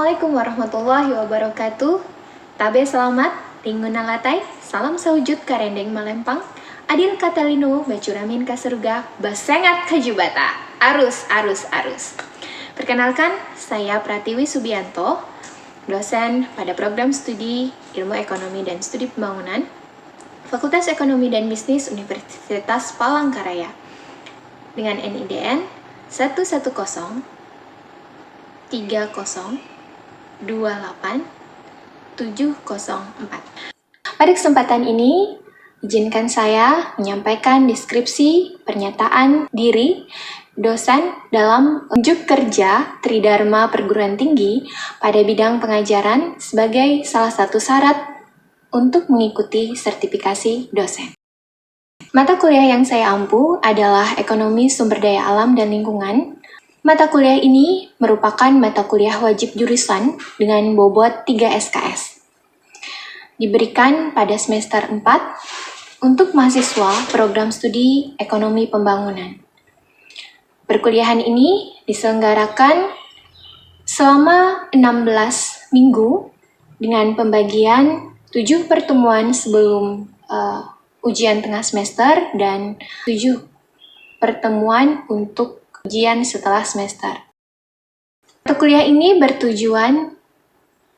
Assalamualaikum warahmatullahi wabarakatuh. Tabe selamat, tingguna latai, salam sawujud karendeng malempang, adil katalino, bacuramin kasurga, basengat kajubata, arus. Perkenalkan, saya Pratiwi Subianto, dosen pada program studi Ilmu Ekonomi dan Studi Pembangunan, Fakultas Ekonomi dan Bisnis Universitas Palangkaraya, dengan NIDN 1103028 Pada kesempatan ini, izinkan saya menyampaikan deskripsi pernyataan diri dosen dalam unjuk kerja Tridharma Perguruan Tinggi pada bidang pengajaran sebagai salah satu syarat untuk mengikuti sertifikasi dosen. Mata kuliah yang saya ampu adalah Ekonomi Sumber Daya Alam dan Lingkungan. Mata kuliah ini merupakan mata kuliah wajib jurusan dengan bobot 3 SKS. Diberikan pada semester 4 untuk mahasiswa program studi Ekonomi Pembangunan. Perkuliahan ini diselenggarakan selama 16 minggu dengan pembagian 7 pertemuan sebelum ujian tengah semester dan 7 pertemuan untuk ujian setelah semester. Mata kuliah ini bertujuan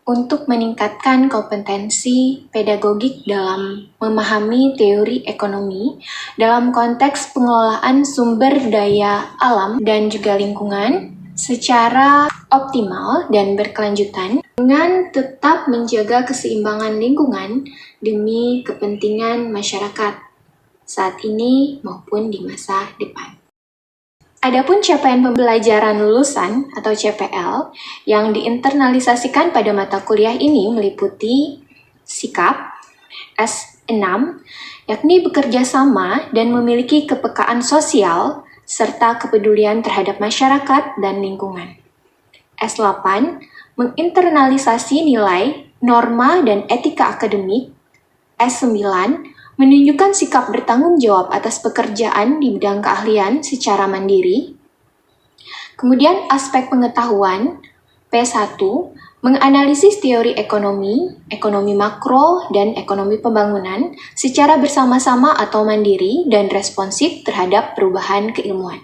untuk meningkatkan kompetensi pedagogik dalam memahami teori ekonomi dalam konteks pengelolaan sumber daya alam dan juga lingkungan secara optimal dan berkelanjutan dengan tetap menjaga keseimbangan lingkungan demi kepentingan masyarakat saat ini maupun di masa depan. Adapun capaian pembelajaran lulusan atau CPL yang diinternalisasikan pada mata kuliah ini meliputi sikap S6, yakni bekerja sama dan memiliki kepekaan sosial serta kepedulian terhadap masyarakat dan lingkungan. S8, menginternalisasi nilai, norma, dan etika akademik. S9, menunjukkan sikap bertanggung jawab atas pekerjaan di bidang keahlian secara mandiri. Kemudian aspek pengetahuan, P1, menganalisis teori ekonomi, ekonomi makro, dan ekonomi pembangunan secara bersama-sama atau mandiri dan responsif terhadap perubahan keilmuan.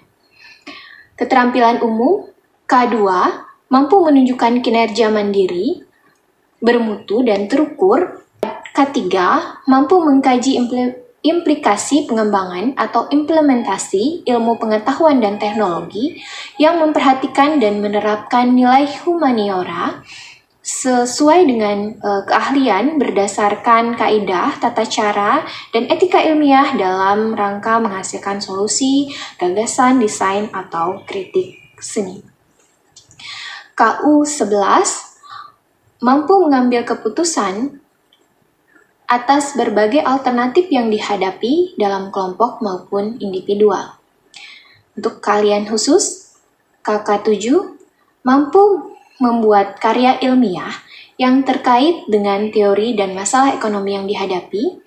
Keterampilan umum, K2, mampu menunjukkan kinerja mandiri, bermutu dan terukur. K3, mampu mengkaji implikasi pengembangan atau implementasi ilmu pengetahuan dan teknologi yang memperhatikan dan menerapkan nilai humaniora sesuai dengan keahlian berdasarkan kaidah, tata cara, dan etika ilmiah dalam rangka menghasilkan solusi, gagasan, desain, atau kritik seni. KU11, mampu mengambil keputusan atas berbagai alternatif yang dihadapi dalam kelompok maupun individual. Untuk kalian khusus, KK7 mampu membuat karya ilmiah yang terkait dengan teori dan masalah ekonomi yang dihadapi.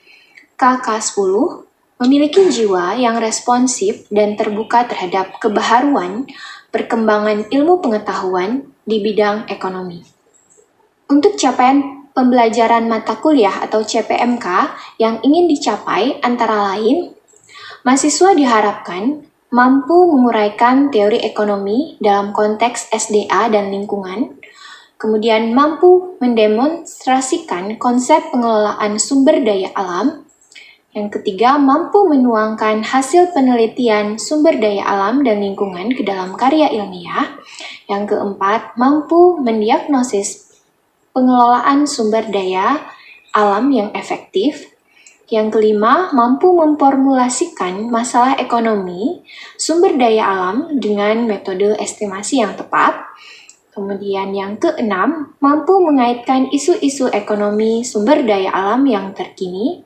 KK10 memiliki jiwa yang responsif dan terbuka terhadap kebaharuan perkembangan ilmu pengetahuan di bidang ekonomi. Untuk capaian pembelajaran mata kuliah atau CPMK yang ingin dicapai antara lain, mahasiswa diharapkan mampu menguraikan teori ekonomi dalam konteks SDA dan lingkungan, kemudian mampu mendemonstrasikan konsep pengelolaan sumber daya alam, yang ketiga mampu menuangkan hasil penelitian sumber daya alam dan lingkungan ke dalam karya ilmiah, yang keempat mampu mendiagnosis pengelolaan sumber daya alam yang efektif. Yang kelima, mampu memformulasikan masalah ekonomi sumber daya alam dengan metode estimasi yang tepat. Kemudian yang keenam, mampu mengaitkan isu-isu ekonomi sumber daya alam yang terkini.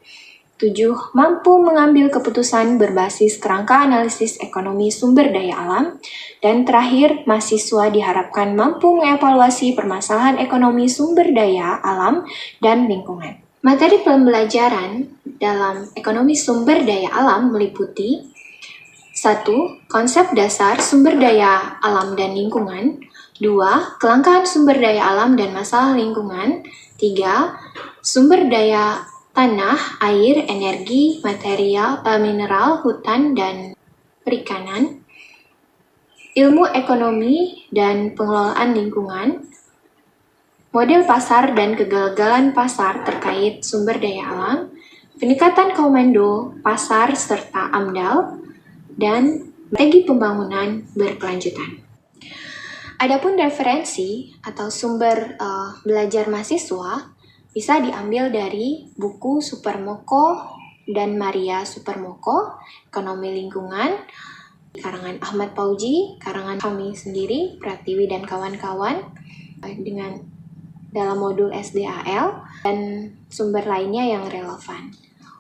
7. Mampu mengambil keputusan berbasis kerangka analisis ekonomi sumber daya alam. Dan terakhir, mahasiswa diharapkan mampu mengevaluasi permasalahan ekonomi sumber daya alam dan lingkungan. Materi pembelajaran dalam ekonomi sumber daya alam meliputi 1. Konsep dasar sumber daya alam dan lingkungan. 2. Kelangkaan sumber daya alam dan masalah lingkungan. 3. Sumber daya tanah, air, energi, material, mineral, hutan, dan perikanan. Ilmu ekonomi dan pengelolaan lingkungan. Model pasar dan kegagalan pasar terkait sumber daya alam. Peningkatan komando pasar serta AMDAL, dan strategi pembangunan berkelanjutan. Adapun referensi atau sumber belajar mahasiswa bisa diambil dari buku Supermoko dan Maria Supermoko, Ekonomi Lingkungan, karangan Ahmad Pauji, karangan kami sendiri, Pratiwi dan kawan-kawan, dengan dalam modul SDAL, dan sumber lainnya yang relevan.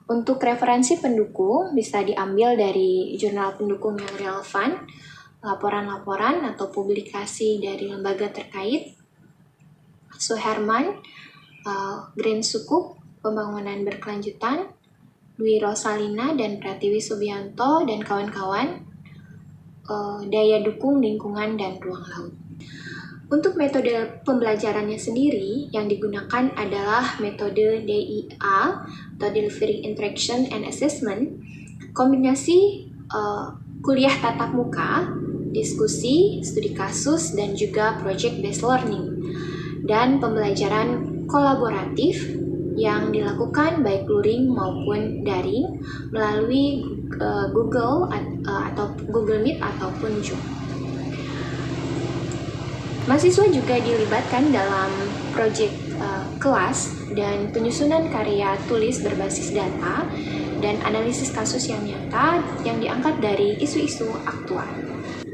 Untuk referensi pendukung bisa diambil dari jurnal pendukung yang relevan, laporan-laporan atau publikasi dari lembaga terkait, Suherman, Green Sukuk, Pembangunan Berkelanjutan, Dwi Rosalina dan Pratiwi Subianto dan kawan-kawan, Daya Dukung Lingkungan dan Ruang Laut. Untuk metode pembelajarannya sendiri, yang digunakan adalah metode DIA atau Delivery Interaction and Assessment, kombinasi kuliah tatap muka, diskusi, studi kasus, dan juga project-based learning, dan pembelajaran kolaboratif yang dilakukan baik luring maupun daring melalui Google atau Google Meet ataupun Zoom. Mahasiswa juga dilibatkan dalam proyek kelas dan penyusunan karya tulis berbasis data dan analisis kasus yang nyata yang diangkat dari isu-isu aktual.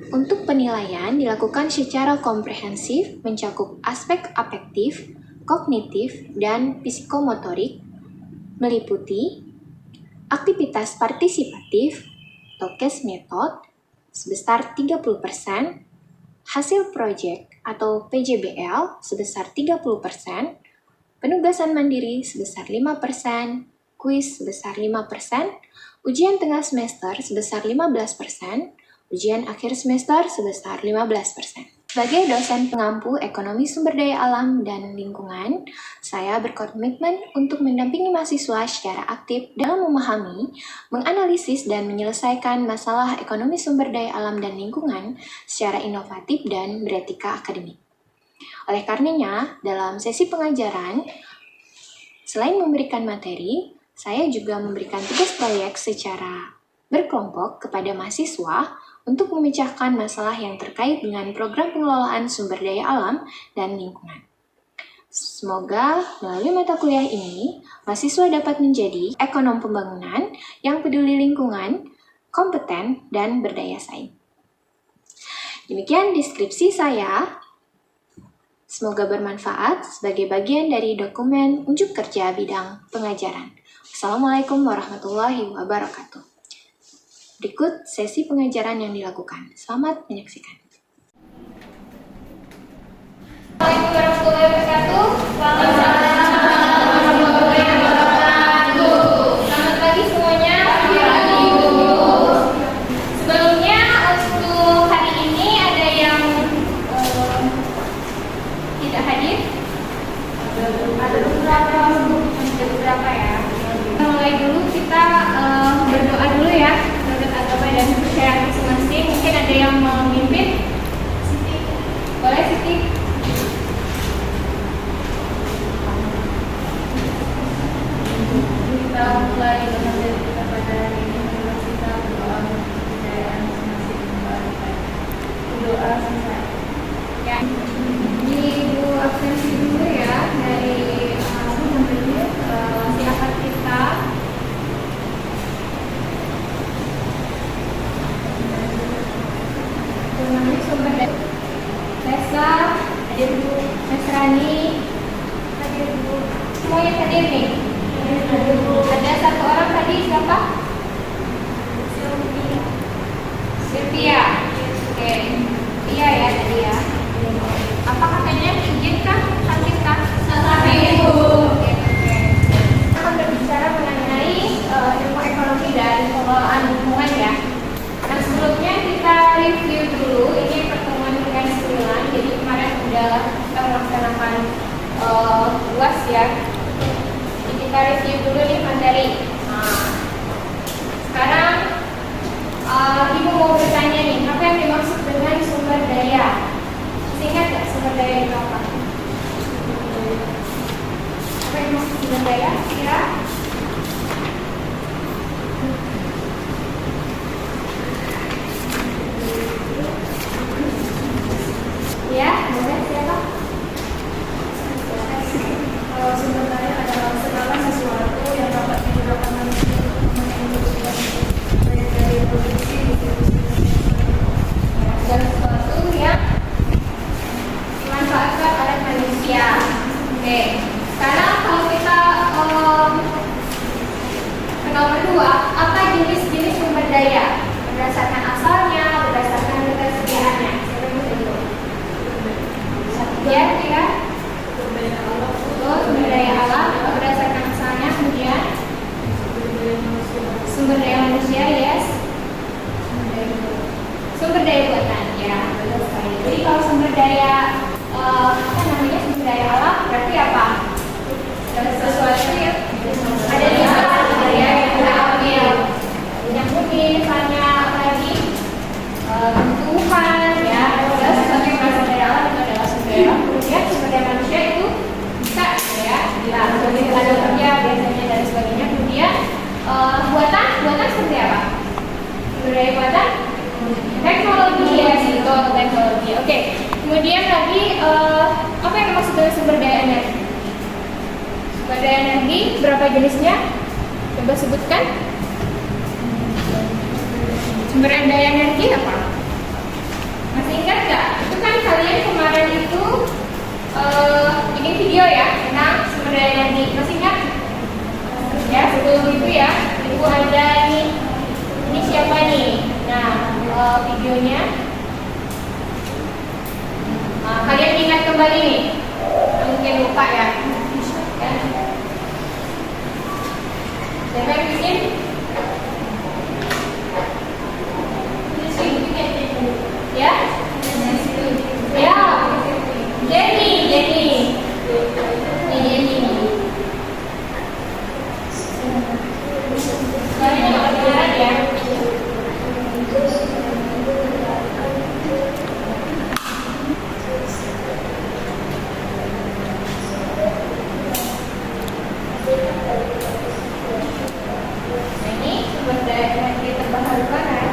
Untuk penilaian dilakukan secara komprehensif, mencakup aspek afektif, kognitif, dan psikomotorik, meliputi aktivitas partisipatif atau case method sebesar 30%, hasil proyek atau PJBL sebesar 30%, penugasan mandiri sebesar 5%, kuis sebesar 5%, ujian tengah semester sebesar 15%, ujian akhir semester sebesar 15%. Sebagai dosen pengampu ekonomi sumber daya alam dan lingkungan, saya berkomitmen untuk mendampingi mahasiswa secara aktif dalam memahami, menganalisis, dan menyelesaikan masalah ekonomi sumber daya alam dan lingkungan secara inovatif dan beretika akademik. Oleh karenanya, dalam sesi pengajaran, selain memberikan materi, saya juga memberikan tugas proyek secara berkelompok kepada mahasiswa untuk memecahkan masalah yang terkait dengan program pengelolaan sumber daya alam dan lingkungan. Semoga melalui mata kuliah ini, mahasiswa dapat menjadi ekonom pembangunan yang peduli lingkungan, kompeten, dan berdaya saing. Demikian deskripsi saya. Semoga bermanfaat sebagai bagian dari dokumen unjuk kerja bidang pengajaran. Assalamualaikum warahmatullahi wabarakatuh. Berikut sesi pengajaran yang dilakukan. Selamat menyaksikan. Assalamualaikum warahmatullahi wabarakatuh. Selamat pagi semuanya. Sebelumnya untuk hari ini ada yang tidak hadir? Ada beberapa ya. Mulai dulu kita berdoa dulu ya. Agama dan kepercayaan masing-masing. Mungkin ada yang memimpin. Siti. Boleh Siti? Kita mulai dengan diri kita pada hari ini. Kita berdoa untuk kepercayaan masing-masing kembali. Doa selesai. Ya. Ini Ibu absensi dulu ya dari silakan kita. Sumber daya Tessa, hadir Bu. Mesrani, hadir Bu. Semuanya hadir nih. Hadir Bu. Ada satu orang tadi siapa? Sylvia. Oke. Iya ya tadi ya. Apa katanya? Izin kah? Sakit kah? Sakit Bu. Oke. Akan berbicara mengenai ilmu ekonomi dan pengelolaan lingkungan ya. Nah sebelumnya kita review dulu, ini pertemuan ke-9, jadi kemarin Kita review dulu nih materi. Nah, sekarang Ibu mau bertanya nih, apa yang dimaksud dengan sumber daya? Ingat nggak sumber daya itu apa? Apa yang dimaksud sumber daya? Kira? Ya, boleh siapa? Kalau sumber daya adalah segala sesuatu yang dapat digunakan manusia untuk memenuhi kebutuhan baik dari produksi, distribusi, Dan sesuatu yang dimanfaatkan oleh manusia. Oke, sekarang kalau kita ke nomor 2, apa jenis-jenis sumber daya? Berdasarkan asalnya, berdasarkan ketersediaannya. Siapa yang bisa jawab? Ya, kira? Betul, sumber daya alam berdasarkan asalnya, kemudian sumber daya manusia, yes. Sumber daya buatan, ya, betul sekali. Jadi kalau sumber daya sumber daya alam berarti apa? Sesuatu yang ada di alam, sumber daya yang kita ambil. Yang mungkin misalnya lagi tumbuhan, ya, ada sesuatu yang berasal dari alam itu adalah sumber daya alam. Kemudian sumber daya manusia itu bisa, ya, kita sebagai tenaga kerja biasanya dan sebagainya. Kemudian buatan seperti apa? Sumber daya buatan teknologi, ya, itu teknologi. Oke. Kemudian lagi apa yang dimaksud dengan sumber daya energi? Sumber daya energi berapa jenisnya? Coba sebutkan. Sumber daya energi apa? Masih ingat nggak? Itu kan kalian kemarin itu bikin video ya tentang sumber daya energi. Masih ingat? Ya, sebelum itu ya, Ibu ada ini siapa nih? Nah, videonya. Nah, kalian ingat kembali nih? Mungkin lupa ya. Siapa yang bikin? Ya? Ya. Jenny. Ini Jenny. Kalian nggak kedengaran ya? Nah, ini sumber daya energi terbarukan ya.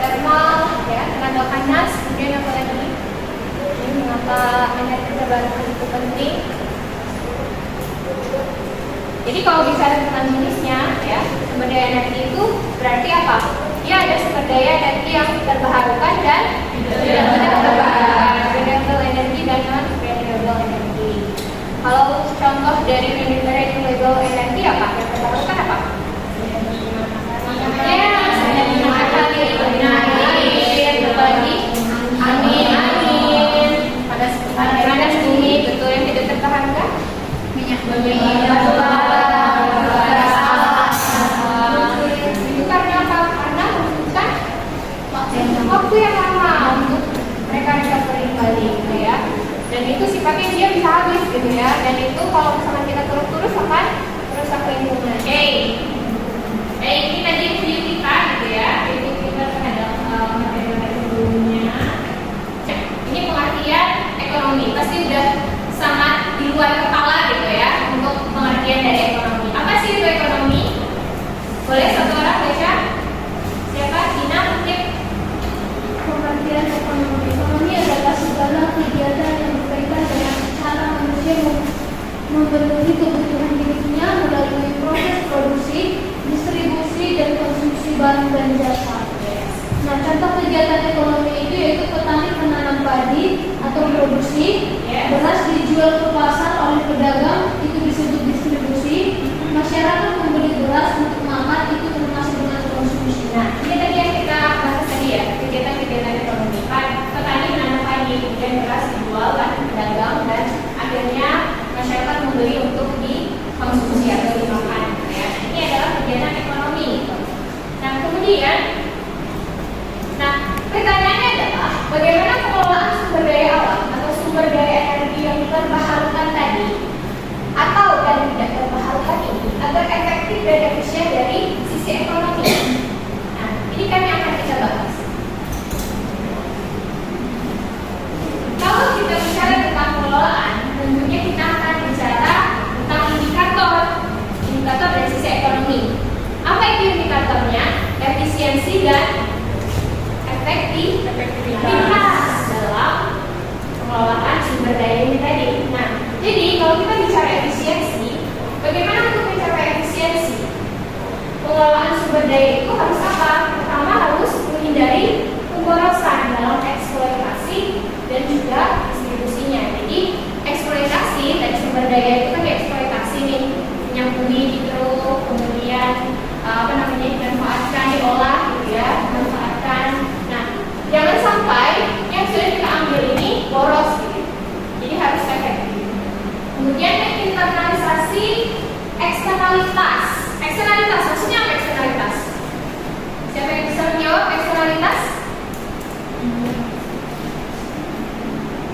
Thermal, ya, tenaga panas, kemudian apa lagi? Ini mengapa energi terbarukan itu penting? Jadi kalau bicara tentang jenisnya, ya, sumber daya energi itu berarti apa? Ya, ada sumber daya energi yang terbarukan dan tidak terbarukan, renewable energy dan non renewable energy. Kalau contoh dari renewable energy apa? Yang terbarukan apa? Ya, energi matahari, angin, panas bumi, betul. Yang tidak terbarukan minyak bumi, itu karena apa? Karena membutuhkan waktu yang lama untuk mereka recovery kembali, gitu ya. Dan itu sifatnya dia bisa habis, gitu ya. Dan itu kalau misalkan kita terus-terus akan merusak lingkungan. Ini tadi review kita, gitu ya. Review kita terhadap materi-materi sebelumnya. Ini pengertian ekonomi. Pasti udah sangat di luar kepala, gitu ya, untuk pengertian dari ekonomi. Apa sih itu ekonomi? Boleh satu orang baca? Siapa? Dina mungkin? pengertian ekonomi. Ekonomi adalah segala kegiatan yang berkaitan dengan cara manusia memenuhi kebutuhan hidupnya melalui proses produksi, distribusi, dan konsumsi barang dan jasa. Nah, contoh kegiatan ekonomi itu yaitu petani menanam padi atau produksi, beras dijual ke pasar oleh pedagang, itu disebut distribusi, masyarakat membeli beras untuk makan, itu termasuk dengan konsumsi. Nah, ini tadi yang kita bahas tadi ya, kegiatan-kegiatan ekonomi. Petani menanam padi, kemudian beras dijual ke pedagang, dan akhirnya masyarakat membeli untuk dikonsumsi atau dimakan. Ya. Ini adalah kegiatan ekonomi. Nah, kemudian, pertanyaannya adalah bagaimana pengelolaan sumber daya alam atau sumber daya energi yang terbarukan tadi, atau dan daya itu harus apa? Pertama harus menghindari pemborosan dalam eksploitasi dan juga distribusinya. Jadi eksploitasi dari sumber daya itu kan eksploitasi nih, menyambungi di truk, kemudian dimanfaatkan, diolah gitu ya, dimanfaatkan. Nah, jangan sampai yang sudah kita ambil ini boros gitu. Jadi harus efektif. Kemudian internalisasi eksternalitas. Eksternalitas maksudnya apa eksternalitas? Siapa yang bisa menjawab eksternalitas?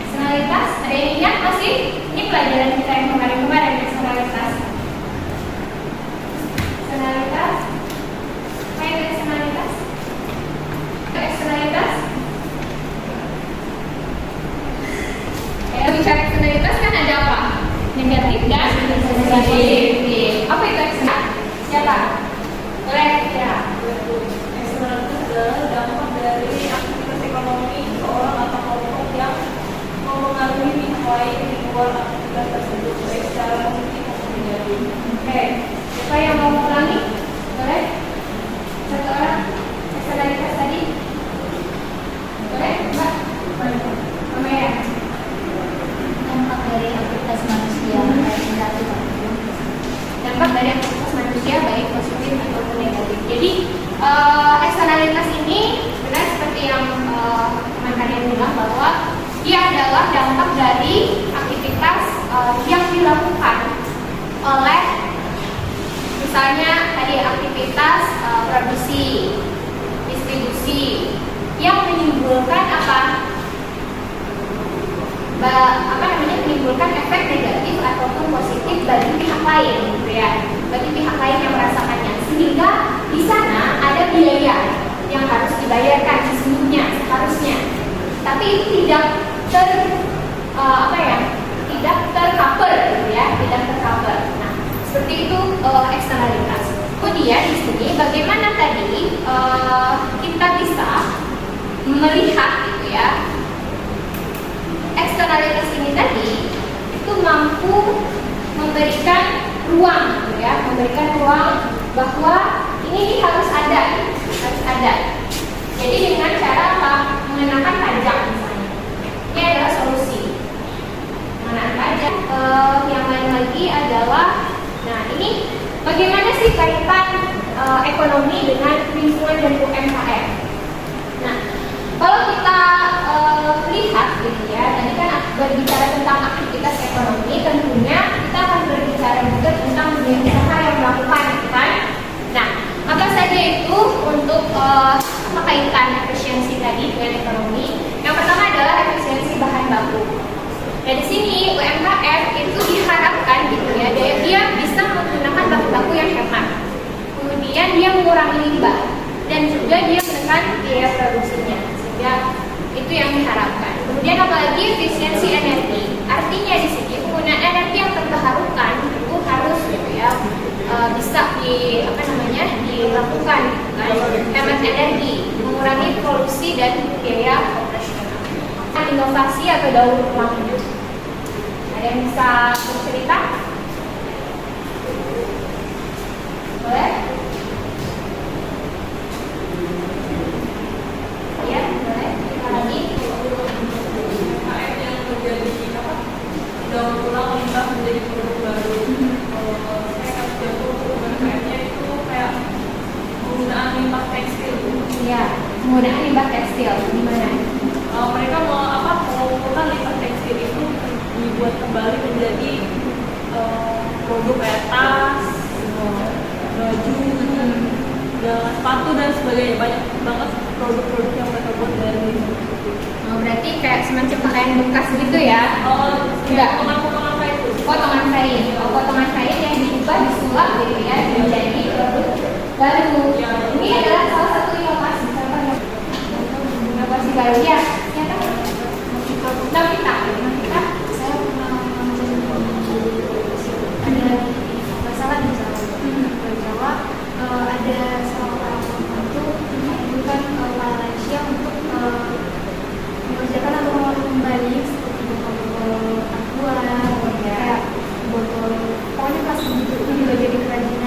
Eksternalitas, ada yang ingat masih? Ini pelajaran kita yang kemarin-kemarin eksternalitas. Eksternalitas. Apa itu eksternalitas? Eksternalitas. Ya, bicara eksternalitas kan ada apa? Negatif dan positif. Apa itu eksternalitas? Siapa? Boleh ya. Eksternalitas adalah dampak dari aktivitas ekonomi seorang atau kelompok yang mempengaruhi pihak lain di luar aktivitas tersebut, baik secara positif maupun negatif. Oke, siapa yang mau ulangi? Boleh? Satu orang eksternalitas tadi? Boleh, Mbak? Mama ya? Dampak dari aktivitas manusia baik negatif maupun Dampak dari aktivitas manusia baik positif ataupun negatif. Jadi eksternalitas ini benar seperti yang teman kalian bilang bahwa dia adalah dampak dari aktivitas yang dilakukan oleh misalnya tadi aktivitas produksi, distribusi yang menimbulkan menimbulkan efek negatif ataupun positif bagi pihak lain gitu ya, bagi pihak lain yang merasakannya, sehingga di sana ada biaya yang harus dibayarkan sesungguhnya seharusnya, tapi itu tidak tidak tercover gitu ya, tidak tercover. Nah, seperti itu eksternalitas. Kemudian di sini bagaimana tadi kita bisa melihat gitu ya, eksternalitas ini tadi itu mampu memberikan ruang gitu ya, memberikan ruang bahwa ini harus ada gitu, harus ada. Jadi dengan cara apa? Mengenakan pajak misalnya. Ini adalah solusi. Mengenakan pajak. Yang lain lagi adalah, nah ini bagaimana sih kaitan ekonomi dengan lingkungan dan UMKM? Nah, kalau kita lihat gitu ya, tadi kan berbicara tentang aktivitas ekonomi, tentunya kita akan berbicara juga tentang dunia usaha yang melakukan, gitu kan? Nah, apa saja itu untuk kaitan efisiensi tadi dengan ekonomi? Yang pertama adalah efisiensi bahan baku. Nah, di sini UMKM itu diharapkan gitu ya, dia bisa menggunakan bahan baku yang hemat. Kemudian dia mengurangi limbah dan juga dia menekan biaya produksinya. Sehingga itu yang diharapkan. Kemudian apalagi efisiensi energi. Artinya di sini penggunaan energi yang terbarukan itu harus gitu ya, bisa dilakukan gitu kan. Hemat energi, mengurangi polusi dan biaya operasional. Inovasi atau daur ulang. Ada yang bisa bercerita? Boleh? Ya, boleh. Lagi. UMKM yang menjadi daur ulang limbah menjadi produk baru. Saya kasih contoh untuk UMKM-nya itu kayak penggunaan limbah tekstil. Ya, penggunaan limbah tekstil gimana? Mereka mengumpulkan limbah tekstil itu dibuat kembali menjadi produk kayak tas, baju, dan sepatu dan sebagainya. Banyak banget produk-produk yang mereka buat dari limbah. Berarti kayak semacam pakaian bekas gitu ya? Enggak. Potongan-potongan kayak itu. Potongan kain. Potongan kain yang diubah disulap gitu ya menjadi produk baru. Ini adalah salah satu inovasi. Inovasi baru ya. Kita saya pernah ada masalah di Jawa, ada seorang perempuan itu mengajukan Malaysia untuk mengerjakan atau kembali seperti botol aqua, kayak botol, pokoknya plastik gitu, itu juga jadi kerajinan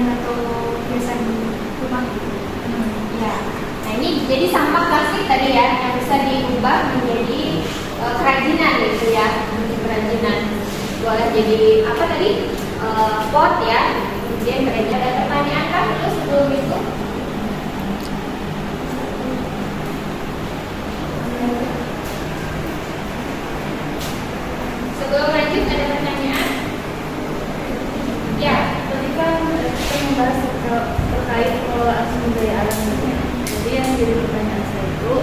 jadi apa tadi pot ya. Kemudian gereja. Ada pertanyaan kan dulu sebelum itu? Sebelum lanjut ada pertanyaan? Ya. Tadi kan kita membahas terkait pengelolaan sumber daya alam dunia. Jadi yang jadi pertanyaan saya itu,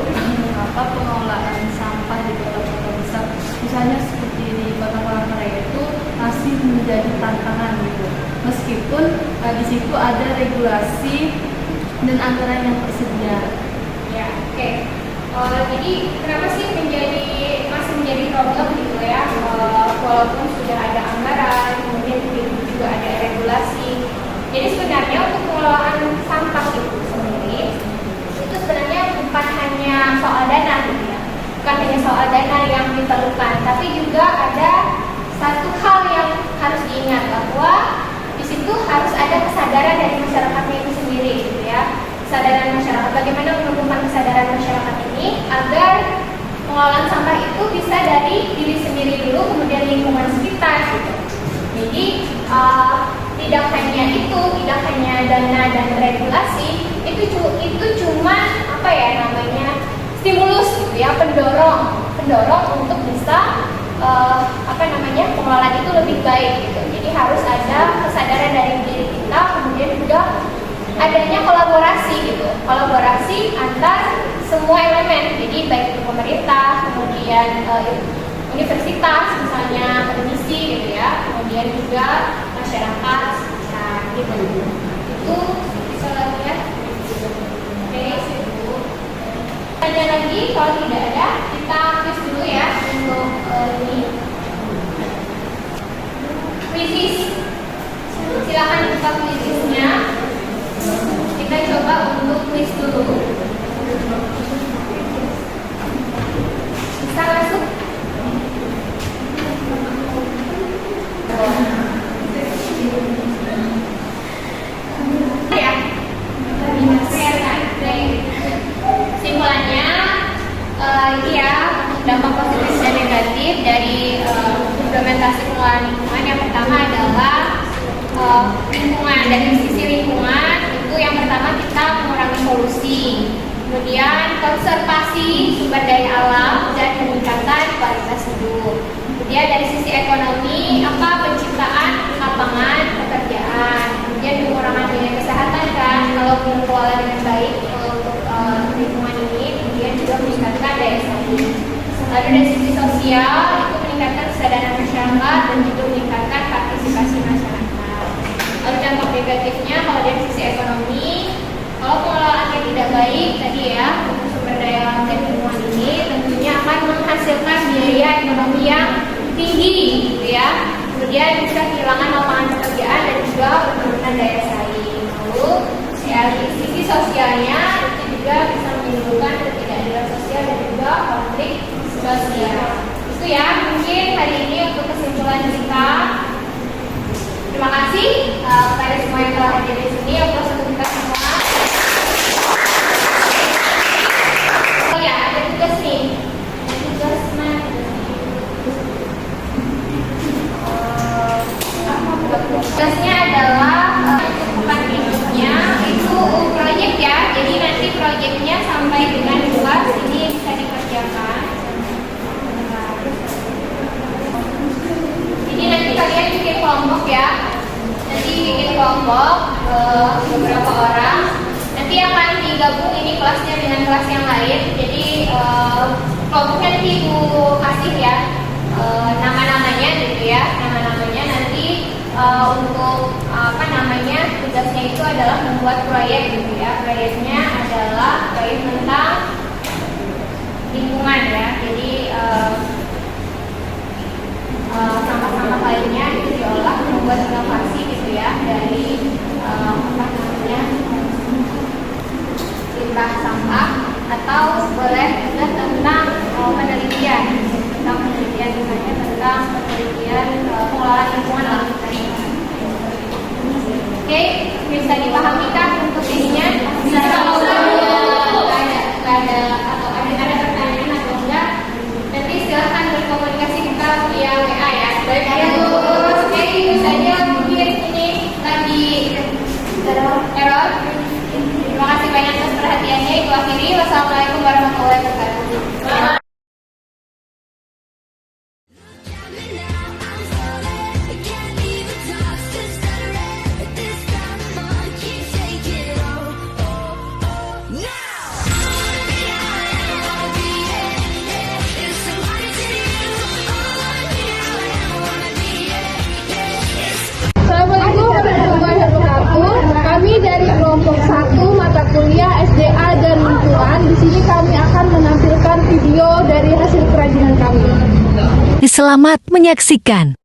mengapa pengelolaan sampah di kota-kota besar, misalnya seperti di Kota Palangkaraya itu masih menjadi tantangan gitu. Meskipun di situ ada regulasi dan anggaran yang tersedia. Ya, oke. Jadi kenapa sih masih menjadi problem gitu ya? Walaupun sudah ada anggaran, kemudian juga ada regulasi. Jadi sebenarnya untuk pengelolaan sampah itu sendiri itu sebenarnya bukan hanya soal dana gitu ya. Bukan hanya soal dana yang diperlukan, tapi juga ada satu hal yang harus diingat bahwa di situ harus ada kesadaran dari masyarakatnya itu sendiri gitu ya. Kesadaran masyarakat, bagaimana menumbuhkan kesadaran masyarakat ini agar pengelolaan sampah itu bisa dari diri sendiri dulu, kemudian lingkungan sekitar gitu. Jadi tidak hanya dana dan regulasi, itu cuma apa ya namanya stimulus gitu ya, pendorong untuk bisa pengelolaan itu lebih baik gitu. Jadi harus ada kesadaran dari diri kita, kemudian juga adanya kolaborasi antar semua elemen. Jadi baik itu pemerintah, kemudian universitas misalnya, akademisi gitu ya, kemudian juga masyarakat gitu. Itu bisa lagi ya. Oke, itu. Ada lagi, kalau tidak ada kita quiz dulu ya untuk ini. Quizzes. Silakan buka quizzesnya. Kita coba untuk quiz dulu. Bisa masuk? Ya. Simpulannya ini ya, dampak positif dan negatif dari implementasi pengelolaan lingkungan. Yang pertama adalah lingkungan. Dari sisi lingkungan itu yang pertama kita mengurangi polusi, kemudian konservasi sumber daya alam dan peningkatan kualitas hidup. Kemudian dari sisi ekonomi penciptaan lapangan pekerjaan, kemudian pengurangan biaya kesehatan kan kalau mengelola dengan baik untuk lingkungan ini, kemudian juga meningkatkan daya saing. Lalu dari sisi sosial itu meningkatkan kesadaran masyarakat dan juga meningkatkan partisipasi masyarakat. Lalu dampak negatifnya kalau dari sisi ekonomi, kalau pengelolaannya tidak baik tadi ya untuk sumber daya alam dan lingkungan ini tentunya akan menghasilkan biaya ekonomi yang tinggi gitu ya. Kemudian bisa kehilangan lapangan pekerjaan dan juga penurunan daya saing. Lalu dari sisi sosialnya itu juga bisa menimbulkan ketidakadilan sosial dan juga konflik sosial. Itu ya mungkin hari ini untuk kesimpulan kita. Terima kasih kepada semua yang telah hadir di sini. Untuk kita semua. Oh ya, ada tugas nih. Ada tugas mana? Tugasnya adalah bukan hidupnya itu proyek ya. Jadi nanti proyeknya sampai dengan 2 ini bisa dikerjakan. Jadi nanti kalian bikin kelompok ya. Nanti bikin kelompok beberapa orang. Nanti akan digabung ini kelasnya dengan kelas yang lain. Jadi kelompoknya nanti ibu kasih ya nama-namanya gitu ya. Nama-namanya nanti untuk tugasnya itu adalah membuat proyek gitu ya. Proyeknya adalah proyek tentang lingkungan ya. Jadi sampah-sampah lainnya itu diolah membuat inovasi gitu ya dari limbah sampah, atau boleh juga tentang penelitian misalnya tentang penelitian pengelolaan lingkungan alam. Oke, bisa dipahami kan untuk ininya? Kalau ada pertanyaan atau enggak, nanti silahkan berkomunikasi kita via WA ya. Baik ya. banyak atas perhatiannya. Itu akhiri. Wassalamualaikum warahmatullahi wabarakatuh. Assalamualaikum warahmatullahi wabarakatuh. Kami dari kelompok 1 mata kuliah SDA dan Lingkungan. Di sini kami akan menampilkan video dari hasil kerajinan kami. Selamat menyaksikan.